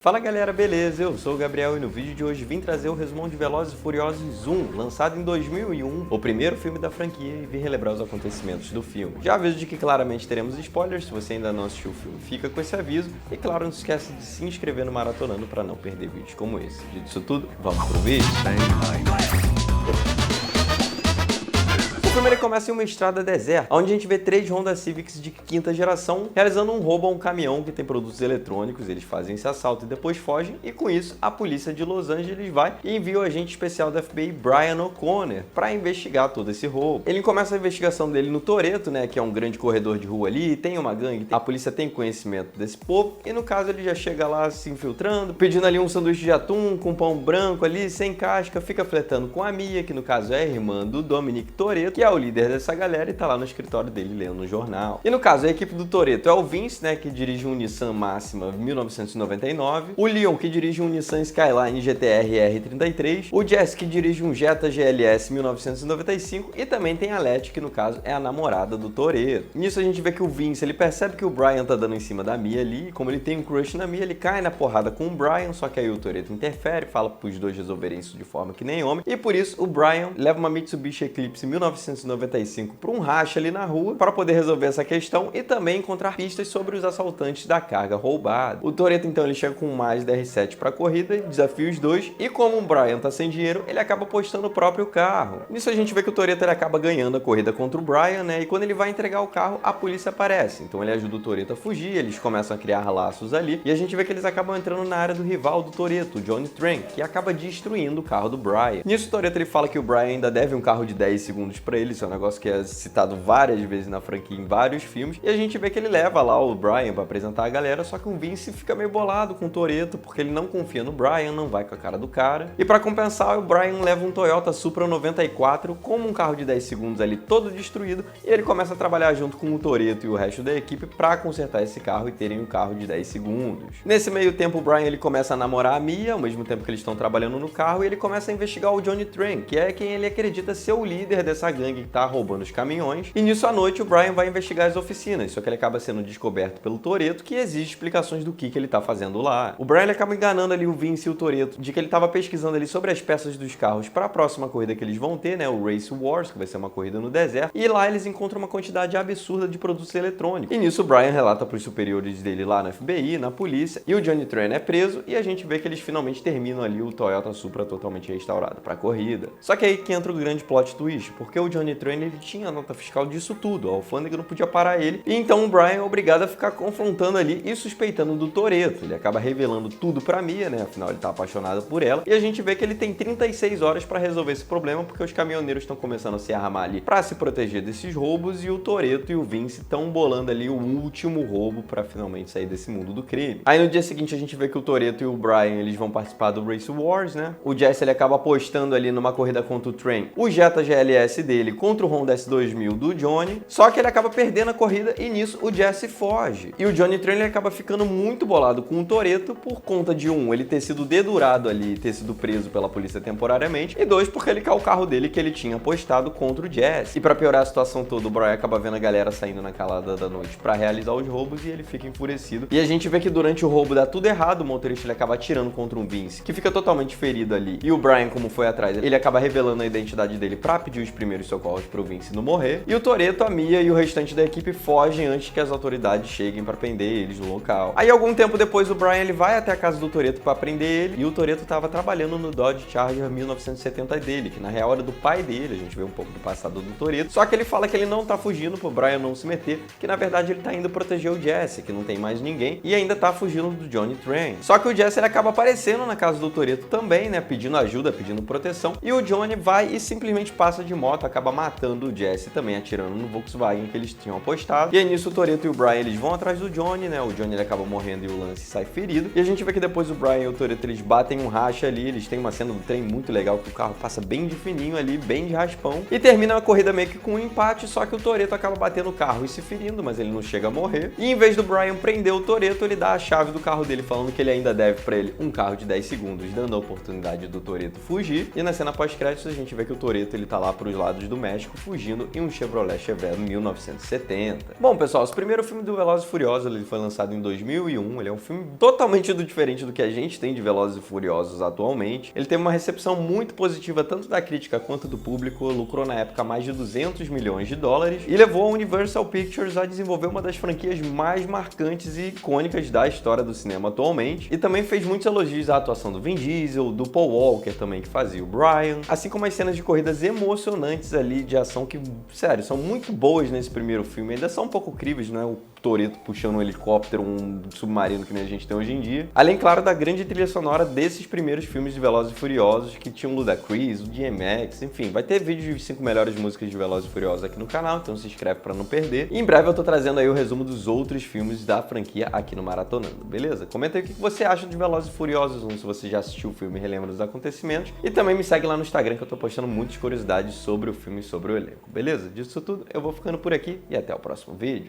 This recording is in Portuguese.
Fala galera, beleza? Eu sou o Gabriel e no vídeo de hoje vim trazer o resumão de Velozes e Furiosos 1, lançado em 2001, o primeiro filme da franquia, e vim relembrar os acontecimentos do filme. Já aviso de que claramente teremos spoilers, se você ainda não assistiu o filme, fica com esse aviso, e claro, não se esqueça de se inscrever no Maratonando para não perder vídeos como esse. Dito isso tudo, vamos pro vídeo? O filme ele começa em uma estrada deserta, onde a gente vê 3 Honda Civics de quinta geração realizando um roubo a um caminhão que tem produtos eletrônicos. Eles fazem esse assalto e depois fogem, e com isso a polícia de Los Angeles vai e envia o agente especial da FBI, Brian O'Connor, para investigar todo esse roubo. Ele começa a investigação dele no Toretto, né, que é um grande corredor de rua ali, tem uma gangue, a polícia tem conhecimento desse povo, e no caso ele já chega lá se infiltrando, pedindo ali um sanduíche de atum com pão branco ali, sem casca, fica flertando com a Mia, que no caso é a irmã do Dominic Toretto, que é o líder dessa galera e tá lá no escritório dele lendo um jornal. E no caso, a equipe do Toretto é o Vince, né, que dirige um Nissan Máxima 1999, o Leon, que dirige um Nissan Skyline GT-R R33, o Jesse, que dirige um Jetta GLS 1995, e também tem a Letty, que no caso é a namorada do Toretto. Nisso a gente vê que o Vince, ele percebe que o Brian tá dando em cima da Mia ali, e como ele tem um crush na Mia, ele cai na porrada com o Brian, só que aí o Toretto interfere, fala pros dois resolverem isso de forma que nem homem, e por isso o Brian leva uma Mitsubishi Eclipse 1995 para um racha ali na rua para poder resolver essa questão e também encontrar pistas sobre os assaltantes da carga roubada. O Toretto então ele chega com um Mazda R7 para a corrida, desafia os dois, e como o Brian tá sem dinheiro, ele acaba apostando o próprio carro. Nisso a gente vê que o Toretto ele acaba ganhando a corrida contra o Brian, né? E quando ele vai entregar o carro, a polícia aparece. Então ele ajuda o Toretto a fugir, eles começam a criar laços ali, e a gente vê que eles acabam entrando na área do rival do Toretto, o Johnny Trank, que acaba destruindo o carro do Brian. Nisso o Toretto ele fala que o Brian ainda deve um carro de 10 segundos para ele, isso é um negócio que é citado várias vezes na franquia em vários filmes, e a gente vê que ele leva lá o Brian para apresentar a galera, só que o Vince fica meio bolado com o Toretto, porque ele não confia no Brian, não vai com a cara do cara, e para compensar, o Brian leva um Toyota Supra 94 como um carro de 10 segundos ali todo destruído, e ele começa a trabalhar junto com o Toretto e o resto da equipe para consertar esse carro e terem um carro de 10 segundos. Nesse meio tempo, o Brian ele começa a namorar a Mia, ao mesmo tempo que eles estão trabalhando no carro, e ele começa a investigar o Johnny Trank, que é quem ele acredita ser o líder dessa gangue que tá roubando os caminhões, e nisso à noite o Brian vai investigar as oficinas, só que ele acaba sendo descoberto pelo Toretto, que exige explicações do que ele tá fazendo lá. O Brian ele acaba enganando ali o Vince e o Toretto de que ele tava pesquisando ali sobre as peças dos carros para a próxima corrida que eles vão ter, né, o Race Wars, que vai ser uma corrida no deserto, e lá eles encontram uma quantidade absurda de produtos eletrônicos. E nisso o Brian relata pros superiores dele lá na FBI, na polícia, e o Johnny Trank é preso, e a gente vê que eles finalmente terminam ali o Toyota Supra totalmente restaurado para a corrida. Só que aí que entra o grande plot twist, porque o Johnny Trank ele tinha a nota fiscal disso tudo, a alfândega não podia parar ele, e então o Brian é obrigado a ficar confrontando ali e suspeitando do Toretto. Ele acaba revelando tudo pra Mia, né, afinal ele tá apaixonado por ela, e a gente vê que ele tem 36 horas para resolver esse problema, porque os caminhoneiros estão começando a se armar ali para se proteger desses roubos, e o Toretto e o Vince estão bolando ali o último roubo para finalmente sair desse mundo do crime. Aí no dia seguinte a gente vê que o Toretto e o Brian eles vão participar do Race Wars, né, o Jesse ele acaba apostando ali numa corrida contra o Trank, o Jetta GLS dele contra o Honda S2000 do Johnny, só que ele acaba perdendo a corrida, e nisso o Jesse foge. E o Johnny Trank ele acaba ficando muito bolado com o Toretto por conta de ele ter sido dedurado ali, ter sido preso pela polícia temporariamente, e 2, porque ele quer o carro dele que ele tinha apostado contra o Jesse. E pra piorar a situação toda, o Brian acaba vendo a galera saindo na calada da noite pra realizar os roubos, e ele fica enfurecido. E a gente vê que durante o roubo dá tudo errado, o motorista ele acaba atirando contra um Vince, que fica totalmente ferido ali. E o Brian, como foi atrás, ele acaba revelando a identidade dele pra pedir os primeiros socorros pro Vince não morrer. E o Toretto, a Mia e o restante da equipe fogem antes que as autoridades cheguem para prender eles no local. Aí algum tempo depois o Brian ele vai até a casa do Toretto para prender ele, e o Toretto tava trabalhando no Dodge Charger 1970 dele, que na real era do pai dele. A gente vê um pouco do passado do Toretto, só que ele fala que ele não tá fugindo pro Brian não se meter, que na verdade ele tá indo proteger o Jesse, que não tem mais ninguém, e ainda tá fugindo do Johnny Trank. Só que o Jesse ele acaba aparecendo na casa do Toretto também, né, pedindo ajuda, pedindo proteção, e o Johnny vai e simplesmente passa de moto, acaba matando o Jesse também, atirando no Volkswagen que eles tinham apostado. E aí nisso o Toretto e o Brian eles vão atrás do Johnny, né? O Johnny ele acaba morrendo e o Lance sai ferido. E a gente vê que depois o Brian e o Toretto eles batem um racha ali, eles têm uma cena do trem muito legal que o carro passa bem de fininho ali, bem de raspão, e termina a corrida meio que com um empate, só que o Toretto acaba batendo o carro e se ferindo, mas ele não chega a morrer. E em vez do Brian prender o Toretto, ele dá a chave do carro dele, falando que ele ainda deve pra ele um carro de 10 segundos, dando a oportunidade do Toretto fugir. E na cena pós-créditos a gente vê que o Toretto ele tá lá pros lados do México fugindo em um Chevrolet Chevette 1970. Bom, pessoal, esse primeiro filme do Velozes e Furiosos ele foi lançado em 2001. Ele é um filme totalmente diferente do que a gente tem de Velozes e Furiosos atualmente. Ele teve uma recepção muito positiva tanto da crítica quanto do público, lucrou na época mais de 200 milhões de dólares e levou a Universal Pictures a desenvolver uma das franquias mais marcantes e icônicas da história do cinema atualmente, e também fez muitos elogios à atuação do Vin Diesel, do Paul Walker também, que fazia o Brian, assim como as cenas de corridas emocionantes ali de ação que, sério, são muito boas nesse primeiro filme, ainda são um pouco críveis, né? O Toretto puxando um helicóptero, um submarino que nem a gente tem hoje em dia. Além, claro, da grande trilha sonora desses primeiros filmes de Velozes e Furiosos, que tinham o Ludacris, o DMX, enfim. Vai ter vídeo de 5 melhores músicas de Velozes e Furiosos aqui no canal, então se inscreve pra não perder. E em breve eu tô trazendo aí o resumo dos outros filmes da franquia aqui no Maratonando, beleza? Comenta aí o que você acha de Velozes e Furiosos 1, se você já assistiu o filme e relembra dos acontecimentos. E também me segue lá no Instagram que eu tô postando muitas curiosidades sobre o filme e sobre o elenco, beleza? Disso tudo, eu vou ficando por aqui e até o próximo vídeo.